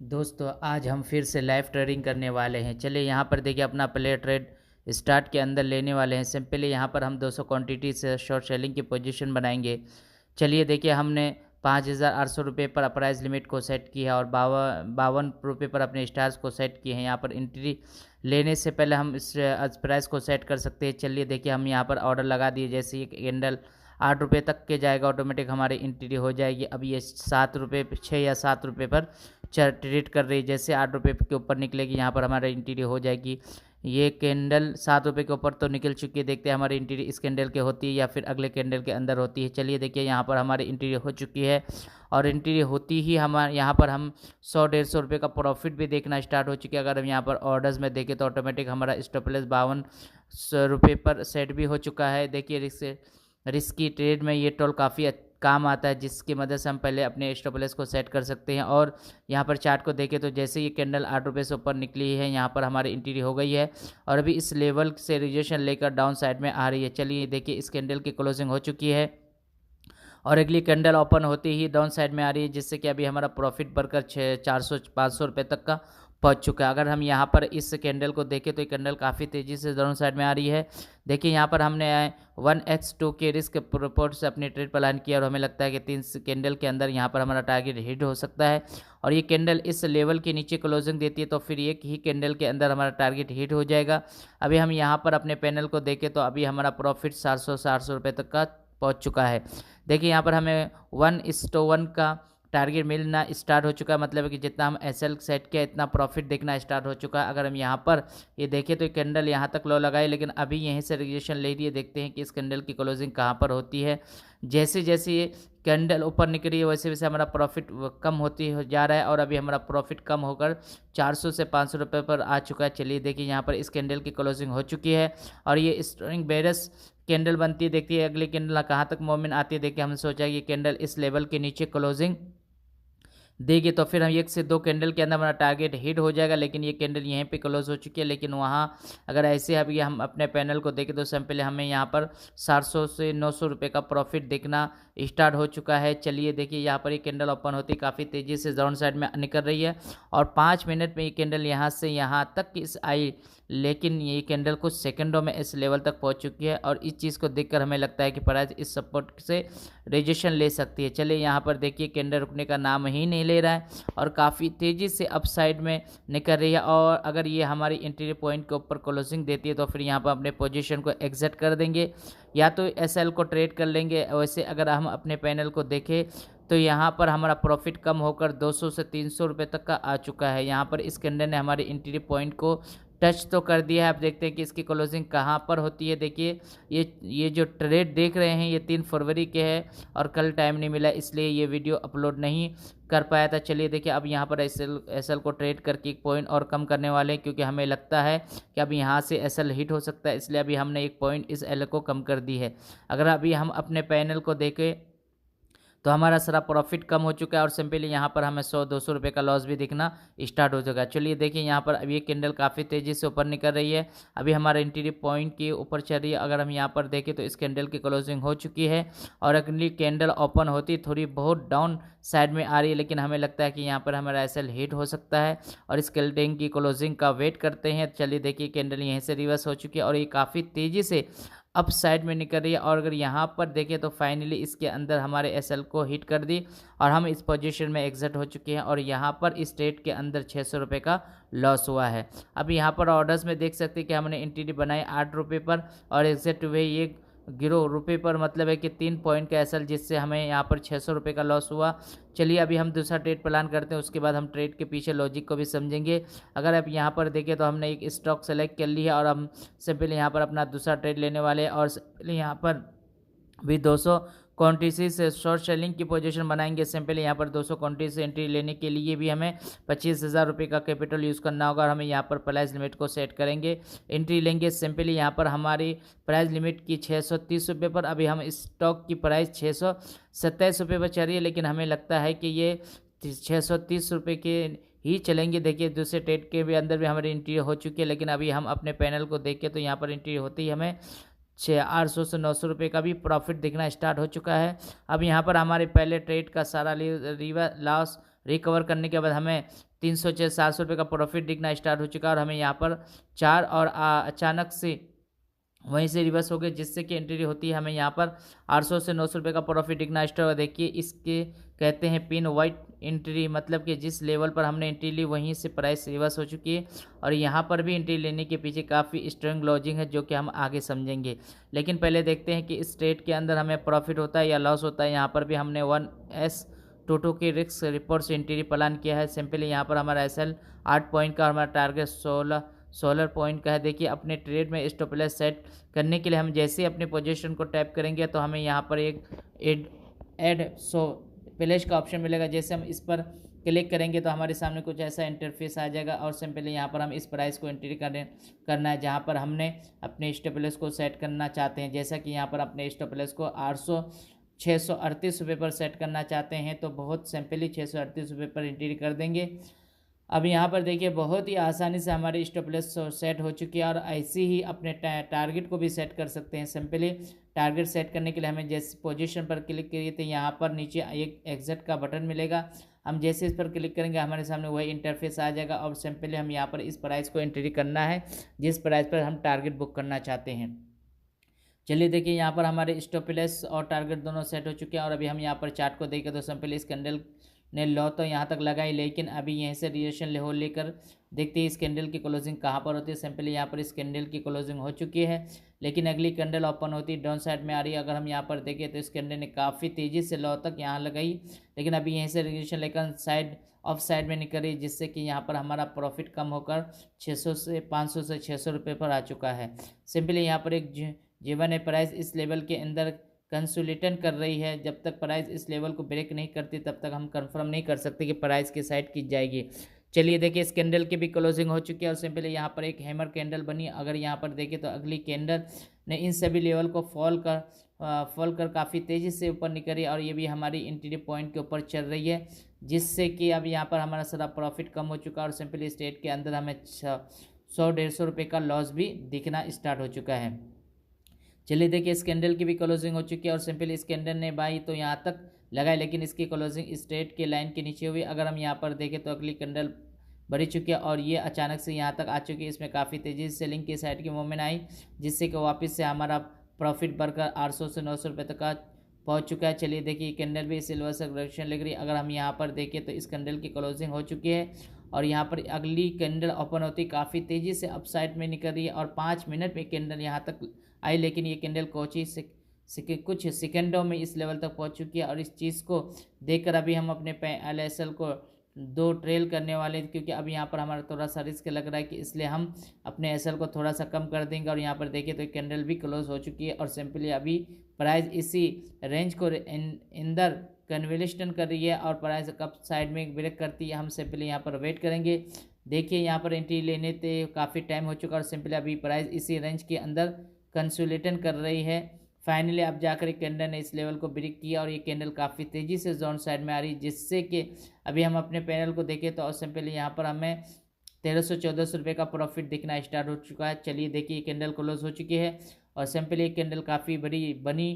दोस्तों आज हम फिर से लाइव ट्रेडिंग करने वाले हैं। चलिए यहाँ पर देखिए अपना प्ले ट्रेड स्टार्ट के अंदर लेने वाले हैं। सिंपली यहाँ पर हम 200 क्वांटिटी से शॉर्ट सेलिंग की पोजीशन बनाएंगे। चलिए देखिए हमने 5,800 रुपये पर प्राइस लिमिट को सेट किया है और 52 रुपये पर अपने स्टार्स को सेट किए हैं। यहाँ पर एंट्री लेने से पहले हम इस प्राइस को सेट कर सकते हैं। चलिए देखिए हम यहाँ पर ऑर्डर लगा दिए। जैसे ये कैंडल 8 रुपये तक के जाएगा ऑटोमेटिक हमारी एंट्री हो जाएगी। अब ये 7 रुपये 6 या 7 रुपये पर ट्रेड कर रही है। जैसे 8 रुपये के ऊपर निकलेगी यहाँ पर हमारी एंट्री हो जाएगी। ये कैंडल 7 रुपये के ऊपर तो निकल चुकी है। देखते हैं हमारी एंट्री इस कैंडल के होती है या फिर अगले कैंडल के अंदर होती है। चलिए देखिए यहाँ पर हमारी एंट्री हो चुकी है और एंट्री होती ही हमारे यहाँ पर हम 100-150 रुपये का प्रॉफिट भी देखना स्टार्ट हो चुकी है। अगर हम यहाँ पर ऑर्डर्स में देखें तो ऑटोमेटिक हमारा स्टॉप लॉस 52 रुपये पर सेट भी हो चुका है। देखिए रिस्की ट्रेड में ये टोल काफ़ी काम आता है, जिसकी मदद से हम पहले अपने स्टॉप लॉस को सेट कर सकते हैं। और यहाँ पर चार्ट को देखें तो जैसे ये कैंडल 8 रुपये से ऊपर निकली है, यहाँ पर हमारी एंट्री हो गई है और अभी इस लेवल से रिजेक्शन लेकर डाउन साइड में आ रही है। चलिए देखिए इस कैंडल की क्लोजिंग हो चुकी है और अगली कैंडल ओपन होते ही डाउन साइड में आ रही है, जिससे कि अभी हमारा प्रॉफिट बढ़कर 400-500 रुपये तक का पहुंच चुका है। अगर हम यहाँ पर इस कैंडल को देखें तो ये कैंडल काफ़ी तेज़ी से डाउन साइड में आ रही है। देखिए यहाँ पर हमने 1x2 के रिस्क रिपोर्ट से अपनी ट्रेड प्लान किया और हमें लगता है कि 3 कैंडल के अंदर यहाँ पर हमारा टारगेट हिट हो सकता है और ये कैंडल इस लेवल के नीचे क्लोजिंग देती है तो फिर एक ही कैंडल के अंदर हमारा टारगेट हिट हो जाएगा। अभी हम यहाँ पर अपने पैनल को देखें तो अभी हमारा प्रॉफिट 700 रुपये तक का पहुँच चुका है। देखिए यहाँ पर हमें 1:1 का टारगेट मिलना स्टार्ट हो चुका है, मतलब कि जितना हम एसएल सेट किया इतना प्रॉफिट देखना स्टार्ट हो चुका है। अगर हम यहाँ पर ये देखें तो कैंडल यहाँ तक लो लगाए, लेकिन अभी यहीं से रिजेक्शन ले रही है। देखते हैं कि इस कैंडल की क्लोजिंग कहाँ पर होती है। जैसे जैसे ये कैंडल ऊपर निकल रही है वैसे वैसे हमारा प्रॉफिट कम होती हो जा रहा है और अभी हमारा प्रॉफिट कम होकर 400 से 500 रुपये पर आ चुका है। चलिए देखिए यहाँ पर इस कैंडल की क्लोजिंग हो चुकी है और ये स्ट्रिंग बेरस कैंडल बनती है। देखिए अगली कैंडल कहाँ तक मूवमेंट आती है। देखिए हमने सोचा कि ये कैंडल इस लेवल के नीचे क्लोजिंग देगी तो फिर हम 1 से 2 कैंडल के अंदर हमारा टारगेट हिट हो जाएगा, लेकिन ये कैंडल यहीं पे क्लोज हो चुकी है। लेकिन वहाँ अगर ऐसे अभी हम अपने पैनल को देखें तो सिंपली हमें यहाँ पर 700 से 900 रुपये का प्रॉफिट दिखना स्टार्ट हो चुका है। चलिए देखिए यहाँ पर ये कैंडल ओपन होती काफ़ी तेज़ी से डाउन साइड में निकल रही है और 5 मिनट में ये कैंडल यहाँ से यहाँ तक इस आई, लेकिन ये कैंडल कुछ सेकंडों में इस लेवल तक पहुंच चुकी है और इस चीज़ को देखकर हमें लगता है कि प्राइस इस सपोर्ट से रिजेक्शन ले सकती है। चलिए यहाँ पर देखिए कैंडल रुकने का नाम ही नहीं ले रहा है और काफ़ी तेज़ी से अप साइड में निकल रही है और अगर ये हमारी एंट्री पॉइंट के ऊपर क्लोजिंग देती है तो फिर यहाँ पर अपने पोजीशन को एग्जिट कर देंगे या तो एसएल को ट्रेड कर लेंगे। वैसे अगर हम अपने पैनल को देखें तो यहाँ पर हमारा प्रॉफिट कम होकर 200 से 300 रुपये तक का आ चुका है। यहाँ पर इस कैंडल ने हमारी एंट्री पॉइंट को टच तो कर दिया है। आप देखते हैं कि इसकी क्लोजिंग कहाँ पर होती है। देखिए ये जो ट्रेड देख रहे हैं ये 3 फरवरी के है और कल टाइम नहीं मिला इसलिए ये वीडियो अपलोड नहीं कर पाया था। चलिए देखिए अब यहाँ पर एसएल को ट्रेड करके एक पॉइंट और कम करने वाले हैं, क्योंकि हमें लगता है कि अब यहाँ से एसएल हिट हो सकता है, इसलिए अभी हमने एक पॉइंट इस एल को कम कर दी है। अगर अभी हम अपने पैनल को देखें तो हमारा सारा प्रॉफिट कम हो चुका है और सिंपली यहाँ पर हमें 100-200 रुपये का लॉस भी दिखना स्टार्ट हो चुका है। चलिए देखिए यहाँ पर अभी ये कैंडल काफ़ी तेज़ी से ऊपर निकल रही है। अभी हमारा एंट्री पॉइंट के ऊपर चल रही है। अगर हम यहाँ पर देखें तो इस कैंडल की क्लोजिंग हो चुकी है और अगली कैंडल ओपन होती थोड़ी बहुत डाउन साइड में आ रही है, लेकिन हमें लगता है कि यहाँ पर हमारा एसएल हिट हो सकता है और इस कैंडल की क्लोजिंग का वेट करते हैं। चलिए देखिए कैंडल यहीं से रिवर्स हो चुकी है और ये काफ़ी तेज़ी से अप साइड में निकल रही है और अगर यहाँ पर देखें तो फाइनली इसके अंदर हमारे एसएल को हिट कर दी और हम इस पोजीशन में एग्जिट हो चुके हैं और यहाँ पर इस ट्रेड के अंदर 600 रुपये का लॉस हुआ है। अब यहाँ पर ऑर्डर्स में देख सकते हैं कि हमने एंट्री बनाई 8 रुपये पर और एग्जिट हुए ये 0 रुपये पर, मतलब है कि 3 पॉइंट का एसएल, जिससे हमें यहाँ पर 600 रुपये का लॉस हुआ। चलिए अभी हम दूसरा ट्रेड प्लान करते हैं, उसके बाद हम ट्रेड के पीछे लॉजिक को भी समझेंगे। अगर आप यहाँ पर देखें तो हमने एक स्टॉक सेलेक्ट कर ली है और हम सिंपली यहाँ पर अपना दूसरा ट्रेड लेने वाले हैं और सिंपली यहाँ पर भी 200 क्वांटिटी से शॉर्ट सेलिंग की पोजीशन बनाएंगे। सिंपली यहाँ पर 200 क्वांटिटी से एंट्री लेने के लिए भी हमें 25,000 रुपये का कैपिटल यूज़ करना होगा और हमें यहाँ पर प्राइस लिमिट को सेट करेंगे, एंट्री लेंगे। सिंपली यहाँ पर हमारी प्राइस लिमिट की 630 रुपये पर, अभी हम स्टॉक की प्राइस 627 रुपये पर चल रही है, लेकिन हमें लगता है कि ये 630 रुपये के ही चलेंगे। देखिए दूसरे ट्रेड के भी अंदर भी हमारी एंट्री हो चुकी है, लेकिन अभी हम अपने पैनल को देखें तो यहाँ पर एंट्री होती ही हमें 800 से 900 रुपये का भी प्रॉफिट दिखना स्टार्ट हो चुका है। अब यहाँ पर हमारे पहले ट्रेड का सारा लॉस रिकवर करने के बाद हमें 300 से 400 रुपये का प्रॉफिट दिखना स्टार्ट हो चुका है और हमें यहाँ पर 4 और अचानक से वहीं से रिवर्स हो गए, जिससे कि एंट्री होती है हमें यहाँ पर 800 से 900 रुपये का प्रॉफिट दिखना स्टार्ट हुआ। देखिए इसके कहते हैं पिन वाइट एंट्री, मतलब कि जिस लेवल पर हमने एंट्री ली वहीं से प्राइस रिवर्स हो चुकी है और यहाँ पर भी एंट्री लेने के पीछे काफ़ी स्ट्रॉन्ग लॉजिक है जो कि हम आगे समझेंगे। लेकिन पहले देखते हैं कि इस ट्रेड के अंदर हमें प्रॉफिट होता है या लॉस होता है। यहाँ पर भी हमने 1S टोटो की रिस्क रिपोर्ट से एंट्री प्लान किया है। सिंपली यहाँ पर हमारा SL 8 पॉइंट का, हमारा टारगेट 16 पॉइंट का है। देखिए अपने ट्रेड में स्टॉप लॉस सेट करने के लिए हम जैसे ही अपनी पोजीशन को टैप करेंगे तो हमें यहाँ पर एक एड सो प्लेस का ऑप्शन मिलेगा। जैसे हम इस पर क्लिक करेंगे तो हमारे सामने कुछ ऐसा इंटरफेस आ जाएगा और सिंपली यहाँ पर हम इस प्राइस को एंट्री करना है जहाँ पर हमने अपने स्टॉप लॉस को सेट करना चाहते हैं। जैसा कि यहाँ पर अपने स्टॉप लॉस को 638 रुपये पर सेट करना चाहते हैं तो बहुत सिंपली 638 रुपये पर एंट्री कर देंगे। अब यहाँ पर देखिए बहुत ही आसानी से हमारी स्टॉप लॉस सेट हो चुकी है और ऐसे ही अपने टारगेट को भी सेट कर सकते हैं। सिंपली टारगेट सेट करने के लिए हमें जैसे पोजीशन पर क्लिक करिए तो यहाँ पर नीचे एक एग्जिट का बटन मिलेगा। हम जैसे इस पर क्लिक करेंगे हमारे सामने वही इंटरफेस आ जाएगा और सिंपली हम यहाँ पर इस प्राइस को एंट्री करना है जिस प्राइस पर हम टारगेट बुक करना चाहते हैं। चलिए देखिए यहाँ पर हमारे स्टॉप लॉस और टारगेट दोनों सेट हो चुके हैं और अभी हम यहाँ पर चार्ट को देखें तो सिंपली इस कैंडल ने लो तो यहाँ तक लगाई, लेकिन अभी यहीं से रिएक्शन हो लेकर देखते हैं इस कैंडल की क्लोजिंग कहाँ पर होती है। सिंपली यहाँ पर इस कैंडल की क्लोजिंग हो चुकी है, लेकिन अगली कैंडल ओपन होती है डाउन साइड में आ रही है। अगर हम यहाँ पर देखें तो इस कैंडल ने काफ़ी तेज़ी से लो तक यहाँ लगाई, लेकिन अभी यहीं से रिएक्शन लेकर ऑफ साइड में निकल रही, जिससे कि यहाँ पर हमारा प्रॉफिट कम होकर 500 से 600 रुपये पर आ चुका है। सिंपली यहाँ पर एक जीवन है प्राइस इस लेवल के अंदर कंसोलिडेट कर रही है। जब तक प्राइस इस लेवल को ब्रेक नहीं करती तब तक हम कंफर्म नहीं कर सकते कि प्राइस की साइड की जाएगी। चलिए देखिए इस कैंडल की भी क्लोजिंग हो चुकी है और सिंपली यहाँ पर एक हैमर कैंडल बनी। अगर यहाँ पर देखें तो अगली कैंडल ने इन सभी लेवल को फॉल कर काफ़ी तेज़ी से ऊपर निकली और ये भी हमारी एंट्री पॉइंट के ऊपर चल रही है, जिससे कि अब यहाँ पर हमारा सारा प्रॉफिट कम हो चुका है और सिंपली स्टेट के अंदर हमें 100-150 रुपये का लॉस भी दिखना स्टार्ट हो चुका है। चलिए देखिए इस कैंडल की भी क्लोजिंग हो चुकी है और सिंपली इस कैंडल ने बाई तो यहाँ तक लगाए, लेकिन इसकी क्लोजिंग स्ट्रेट के लाइन के नीचे हुई। अगर हम यहाँ पर देखें तो अगली कैंडल बढ़ी चुकी है और ये अचानक से यहाँ तक आ चुकी है। इसमें काफ़ी तेज़ी से सेलिंग की साइड की मूवमेंट आई, जिससे कि वापस से हमारा प्रॉफिट बढ़कर 800 से 900 रुपये तक का पहुँच चुका है। चलिए देखिए कैंडल भी सिल्वर से रिएक्शन लग रही है। अगर हम यहाँ पर देखें तो इस कैंडल की क्लोजिंग हो चुकी है और यहाँ पर अगली कैंडल ओपन होती काफ़ी तेज़ी से अपसाइड में निकल रही है और 5 मिनट में कैंडल यहाँ तक आई, लेकिन ये कैंडल कुछ सेकंडों में इस लेवल तक पहुंच चुकी है। और इस चीज़ को देखकर अभी हम अपने LSL को 2 ट्रेल करने वाले, क्योंकि अब यहाँ पर हमारा थोड़ा सा रिस्क लग रहा है कि इसलिए हम अपने SL को थोड़ा सा कम कर देंगे। और यहाँ पर देखिए तो कैंडल भी क्लोज हो चुकी है और सिंपली अभी प्राइस इसी रेंज को अंदर कन्वोल्यूशन कर रही है और प्राइस कब साइड में ब्रेक करती है हम सिंपली यहाँ पर वेट करेंगे। देखिए यहाँ पर एंट्री लेने से काफ़ी टाइम हो चुका और सिंपली अभी प्राइस इसी रेंज के अंदर कंसोलिडेट कर रही है। फाइनली अब जाकर एक कैंडल ने इस लेवल को ब्रेक किया और ये कैंडल काफ़ी तेज़ी से जोन साइड में आ रही, जिससे कि अभी हम अपने पैनल को देखें तो सिंपली यहाँ पर हमें 1300-1400 रुपये का प्रॉफिट दिखना स्टार्ट हो चुका है। चलिए देखिए कैंडल क्लोज हो चुकी है और सिंपली एक कैंडल काफ़ी बड़ी बनी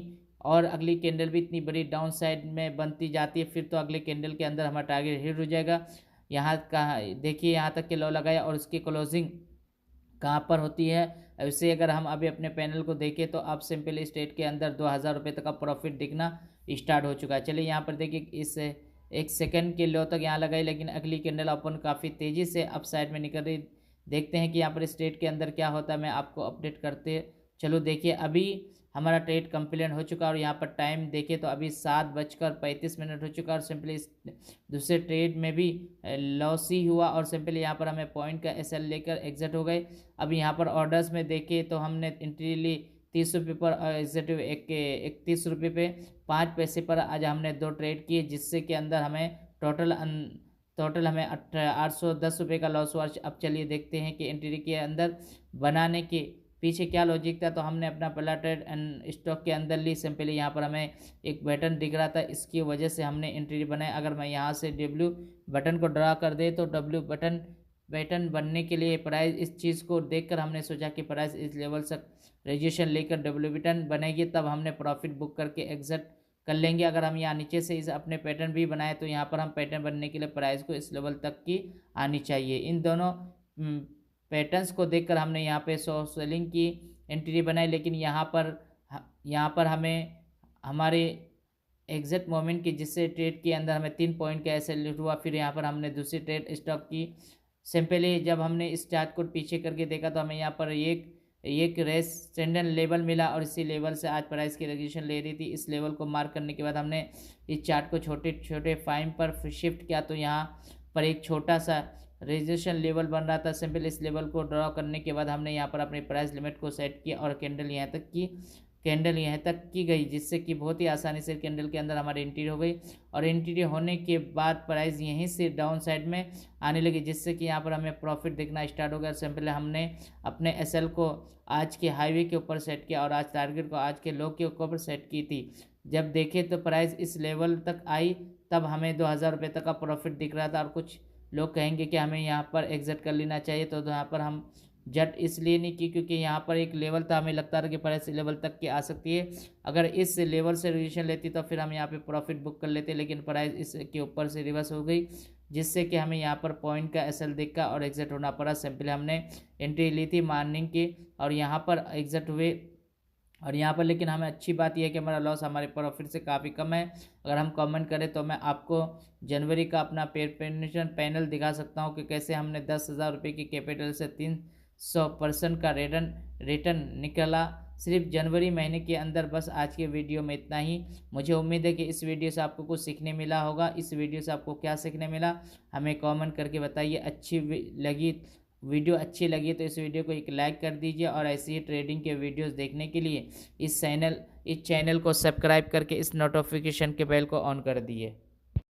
और अगली कैंडल भी इतनी बड़ी डाउन साइड में बनती जाती है, फिर तो अगले कैंडल के अंदर हमारा टारगेट हिट हो जाएगा। यहाँ कहाँ देखिए यहाँ तक के लो लगाया और उसकी क्लोजिंग कहाँ पर होती है। ऐसे अगर हम अभी अपने पैनल को देखें तो अब सिंपली स्टेट के अंदर 2000 रुपये तक का प्रॉफिट दिखना स्टार्ट हो चुका है। चलिए यहाँ पर देखिए इस 1 सेकंड के लो तक यहाँ लगाई, लेकिन अगली कैंडल ओपन काफ़ी तेज़ी से अप साइड में निकल रही। देखते हैं कि यहाँ पर स्टेट के अंदर क्या होता है, मैं आपको अपडेट करते चलो। देखिए अभी हमारा ट्रेड कंप्लीट हो चुका है और यहाँ पर टाइम देखें तो अभी 7:35 हो चुका है और सिंपली दूसरे ट्रेड में भी लॉस ही हुआ और सिंपली यहाँ पर हमें पॉइंट का SL लेकर एग्जिट हो गए। अब यहाँ पर ऑर्डर्स में देखें तो हमने एंट्री ली 30 रुपये पर और एग्जिट 31 रुपये पे 5 पैसे पर आज हमने 2 ट्रेड किए, जिससे कि अंदर हमें टोटल हमें 810 रुपये का लॉस हुआ। अब चलिए देखते हैं कि एंट्री के अंदर बनाने के पीछे क्या लॉजिक था। तो हमने अपना पहला ट्रेड स्टॉक के अंदर ली, सिंपली यहाँ पर हमें एक बटन दिख रहा था, इसकी वजह से हमने एंट्री बनाई। अगर मैं यहाँ से W बटन को ड्रा कर दे तो W बटन बनने के लिए प्राइस इस चीज़ को देखकर हमने सोचा कि प्राइस इस लेवल से रेजिस्ट्रेशन लेकर W बटन बनेगी, तब हमने प्रॉफिट बुक करके एग्जिट कर लेंगे। अगर हम यहाँ नीचे से इस अपने पैटर्न भी बनाए तो यहाँ पर हम पैटर्न बनने के लिए प्राइस को इस लेवल तक की आनी चाहिए। इन दोनों पैटर्न्स को देखकर हमने यहाँ पे शॉर्ट सेलिंग की एंट्री बनाई, लेकिन यहाँ पर हमें हमारे एग्जैक्ट मोमेंट की जिससे ट्रेड के अंदर हमें 3 पॉइंट का ऐसे लिफ्ट हुआ। फिर यहाँ पर हमने दूसरी ट्रेड स्टॉप की। सिंपली जब हमने इस चार्ट को पीछे करके देखा तो हमें यहाँ पर एक रेजिस्टेंस लेवल मिला और इसी लेवल से आज प्राइस की रेजिस्टेंस ले रही थी। इस लेवल को मार्क करने के बाद हमने इस चार्ट को छोटे छोटे फाइम पर शिफ्ट किया तो यहाँ पर एक छोटा सा रेजिस्टेंस लेवल बन रहा था। सिंपल इस लेवल को ड्रॉ करने के बाद हमने यहाँ पर अपनी प्राइस लिमिट को सेट किया और कैंडल यहाँ तक की गई, जिससे कि बहुत ही आसानी से कैंडल के अंदर हमारी एंट्री हो गई। और एंट्री होने के बाद प्राइस यहीं से डाउन साइड में आने लगी, जिससे कि यहाँ पर हमें प्रॉफिट दिखना स्टार्ट हो गया। सिंपल हमने अपने एसएल को आज के हाईवे के ऊपर सेट किया और आज टारगेट को आज के लो के ऊपर सेट की थी। जब देखे तो प्राइस इस लेवल तक आई तब हमें 2000 रुपये तक का प्रॉफिट दिख रहा था। और कुछ लोग कहेंगे कि हमें यहाँ पर एग्जिट कर लेना चाहिए, तो यहाँ पर हम जट इसलिए नहीं की क्योंकि यहाँ पर एक लेवल था, हमें लगता था कि प्राइस लेवल तक की आ सकती है। अगर इस लेवल से रिवर्सल लेती तो फिर हम यहाँ पे प्रॉफिट बुक कर लेते, लेकिन प्राइस इसके ऊपर से रिवर्स हो गई, जिससे कि हमें यहाँ पर पॉइंट का एसएल देखा और एग्जिट होना पड़ा। सिंपली हमने एंट्री ली थी मॉर्निंग की और यहाँ पर एग्जिट हुए। और यहाँ पर लेकिन हमें अच्छी बात यह है कि हमारा लॉस हमारे प्रॉफिट से काफ़ी कम है। अगर हम कमेंट करें तो मैं आपको जनवरी का अपना पेपर पैनल दिखा सकता हूँ कि कैसे हमने 10,000 रुपये की कैपिटल से 300% का रिटर्न निकला सिर्फ जनवरी महीने के अंदर। बस आज के वीडियो में इतना ही। मुझे उम्मीद है कि इस वीडियो से आपको कुछ सीखने मिला होगा। इस वीडियो से आपको क्या सीखने मिला हमें कमेंट करके बताइए। वीडियो अच्छी लगी तो इस वीडियो को एक लाइक कर दीजिए और ऐसी ही ट्रेडिंग के वीडियोस देखने के लिए इस चैनल को सब्सक्राइब करके इस नोटिफिकेशन के बेल को ऑन कर दिए।